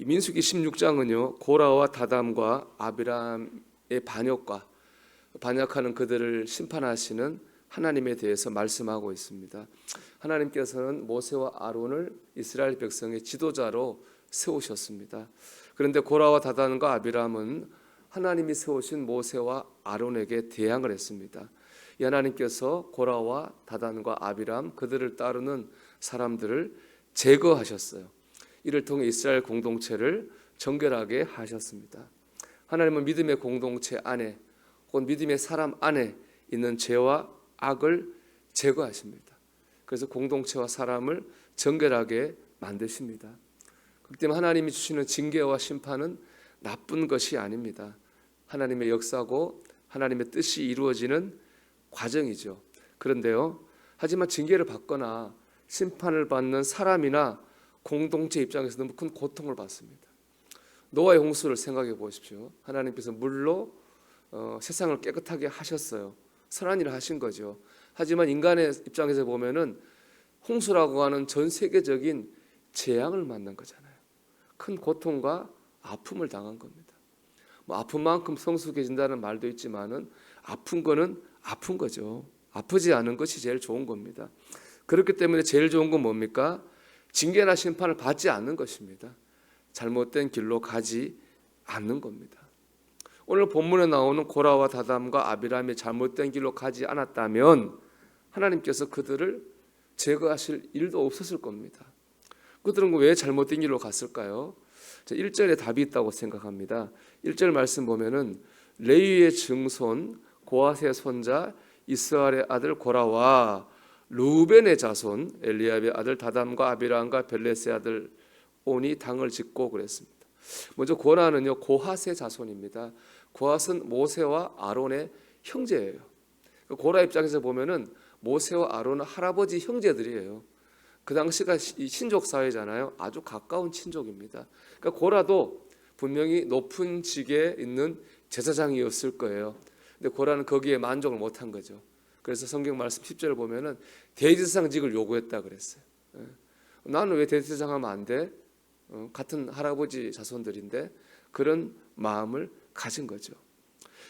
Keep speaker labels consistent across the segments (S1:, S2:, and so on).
S1: 이 민수기 16장은요 고라와 다담과 아비람의 반역하는 그들을 심판하시는 하나님에 대해서 말씀하고 있습니다. 하나님께서는 모세와 아론을 이스라엘 백성의 지도자로 세우셨습니다. 그런데 고라와 다단과 아비람은 하나님이 세우신 모세와 아론에게 대항을 했습니다. 이 하나님께서 고라와 다단과 아비람 그들을 따르는 사람들을 제거하셨어요. 이를 통해 이스라엘 공동체를 정결하게 하셨습니다. 하나님은 믿음의 공동체 안에 혹은 믿음의 사람 안에 있는 죄와 악을 제거하십니다. 그래서 공동체와 사람을 정결하게 만드십니다. 그렇기 때문에 하나님이 주시는 징계와 심판은 나쁜 것이 아닙니다. 하나님의 역사고 하나님의 뜻이 이루어지는 과정이죠. 그런데요, 하지만 징계를 받거나 심판을 받는 사람이나 공동체 입장에서 너무 큰 고통을 받습니다. 노아의 홍수를 생각해 보십시오. 하나님께서 물로 세상을 깨끗하게 하셨어요. 선한 일을 하신 거죠. 하지만 인간의 입장에서 보면은 홍수라고 하는 전 세계적인 재앙을 만난 거잖아요. 큰 고통과 아픔을 당한 겁니다. 뭐 아픈 만큼 성숙해진다는 말도 있지만은 아픈 거는 아픈 거죠. 아프지 않은 것이 제일 좋은 겁니다. 그렇기 때문에 제일 좋은 건 뭡니까? 징계나 심판을 받지 않는 것입니다. 잘못된 길로 가지 않는 겁니다. 오늘 본문에 나오는 고라와 다담과 아비람이 잘못된 길로 가지 않았다면 하나님께서 그들을 제거하실 일도 없었을 겁니다. 그들은 왜 잘못된 길로 갔을까요? 1절에 답이 있다고 생각합니다. 1절 말씀 보면은 레위의 증손 고핫의 손자 이스라엘의 아들 고라와 루벤의 자손 엘리압의 아들 다담과 아비람과 벨렛의 아들 온이 당을 짓고 그랬습니다. 먼저 고라는요 고핫의 자손입니다. 고핫은 모세와 아론의 형제예요. 고라 입장에서 보면은 모세와 아론은 할아버지 형제들이에요. 그 당시가 친족 사회잖아요. 아주 가까운 친족입니다. 그러니까 고라도 분명히 높은 직에 있는 제사장이었을 거예요. 근데 고라는 거기에 만족을 못한 거죠. 그래서 성경 말씀 10절을 보면은 대제사장직을 요구했다 그랬어요. 나는 왜 대제사장 하면 안 돼? 같은 할아버지 자손들인데 그런 마음을 가진 거죠.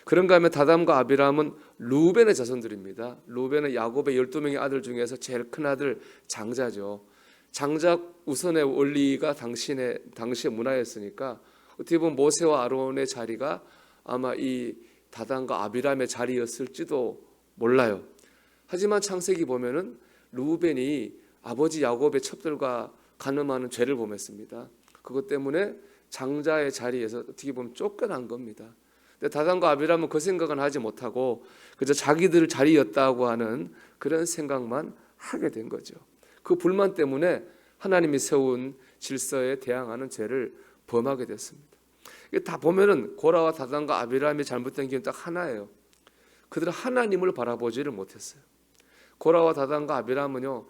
S1: 그런가 하면 다담과 아비람은 루벤의 자손들입니다. 루벤은 야곱의 12명의 아들 중에서 제일 큰 아들 장자죠. 장자 우선의 원리가 당시의 문화였으니까 어떻게 보면 모세와 아론의 자리가 아마 이 다담과 아비람의 자리였을지도 몰라요. 하지만 창세기 보면은 루벤이 아버지 야곱의 첩들과 간음하는 죄를 범했습니다. 그것 때문에 장자의 자리에서 어떻게 보면 쫓겨난 겁니다. 근데 다단과 아비람은 그 생각은 하지 못하고 그저 자기들 자리였다고 하는 그런 생각만 하게 된 거죠. 그 불만 때문에 하나님이 세운 질서에 대항하는 죄를 범하게 됐습니다. 이게 다 보면은 고라와 다단과 아비람이 잘못된 길은 딱 하나예요. 그들은 하나님을 바라보지를 못했어요. 고라와 다단과 아비람은요,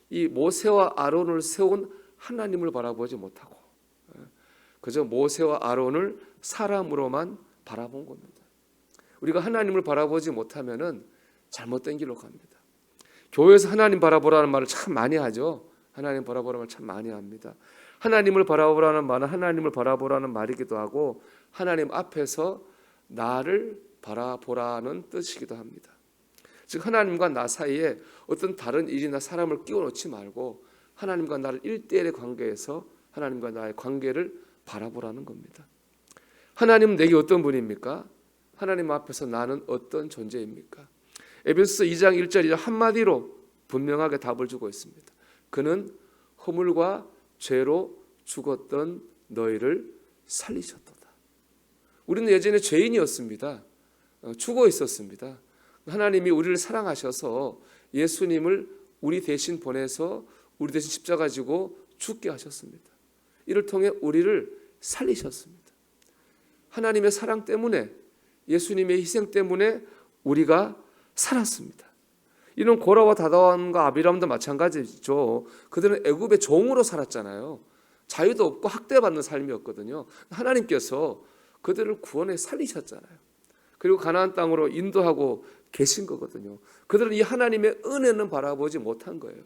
S1: 이 모세와 아론을 세운 하나님을 바라보지 못하고 그저 모세와 아론을 사람으로만 바라본 겁니다. 우리가 하나님을 바라보지 못하면은 잘못된 길로 갑니다. 교회에서 하나님 바라보라는 말을 참 많이 하죠. 하나님 바라보라는 말 참 많이 합니다. 하나님을 바라보라는 말은 하나님을 바라보라는 말이기도 하고 하나님 앞에서 나를 바라보라는 뜻이기도 합니다. 즉 하나님과 나 사이에 어떤 다른 일이나 사람을 끼워 넣지 말고 하나님과 나를 1대1의 관계에서 하나님과 나의 관계를 바라보라는 겁니다. 하나님은 내게 어떤 분입니까? 하나님 앞에서 나는 어떤 존재입니까? 에베소서 2장 1절 한마디로 분명하게 답을 주고 있습니다. 그는 허물과 죄로 죽었던 너희를 살리셨도다. 우리는 예전에 죄인이었습니다. 죽어 있었습니다. 하나님이 우리를 사랑하셔서 예수님을 우리 대신 보내서 우리 대신 십자가 지고 죽게 하셨습니다. 이를 통해 우리를 살리셨습니다. 하나님의 사랑 때문에 예수님의 희생 때문에 우리가 살았습니다. 이런 고라와 다단과 아비람도 마찬가지죠. 그들은 애굽의 종으로 살았잖아요. 자유도 없고 학대받는 삶이었거든요. 하나님께서 그들을 구원해 살리셨잖아요. 그리고 가나안 땅으로 인도하고 계신 거거든요. 그들은 이 하나님의 은혜는 바라보지 못한 거예요.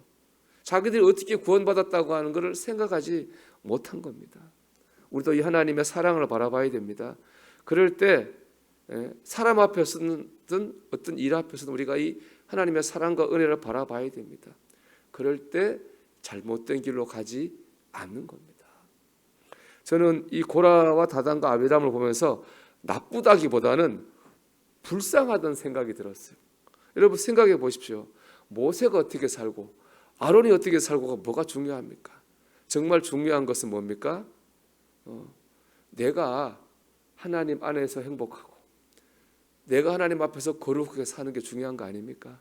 S1: 자기들이 어떻게 구원받았다고 하는 것을 생각하지 못한 겁니다. 우리도 이 하나님의 사랑을 바라봐야 됩니다. 그럴 때 사람 앞에서든 어떤 일 앞에서든 우리가 이 하나님의 사랑과 은혜를 바라봐야 됩니다. 그럴 때 잘못된 길로 가지 않는 겁니다. 저는 이 고라와 다단과 아비람을 보면서 나쁘다기보다는 불쌍하다는 생각이 들었어요. 여러분 생각해 보십시오. 모세가 어떻게 살고 아론이 어떻게 살고가 뭐가 중요합니까? 정말 중요한 것은 뭡니까? 내가 하나님 안에서 행복하고 내가 하나님 앞에서 거룩하게 사는 게 중요한 거 아닙니까?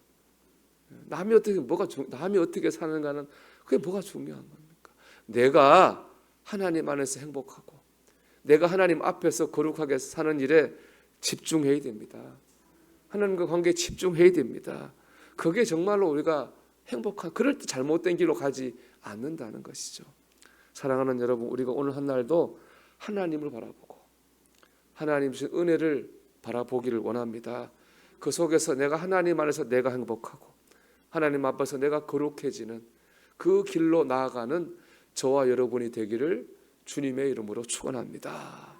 S1: 남이 어떻게 사는가는 그게 뭐가 중요한 겁니까? 내가 하나님 안에서 행복하고 내가 하나님 앞에서 거룩하게 사는 일에 집중해야 됩니다. 하나님과 관계에 집중해야 됩니다. 그게 정말로 우리가 그럴 때 잘못된 길로 가지 않는다는 것이죠. 사랑하는 여러분, 우리가 오늘 한 날도 하나님을 바라보고 하나님 주신 은혜를 바라보기를 원합니다. 그 속에서 내가 하나님 안에서 내가 행복하고 하나님 앞에서 내가 거룩해지는 그 길로 나아가는 저와 여러분이 되기를 주님의 이름으로 축원합니다.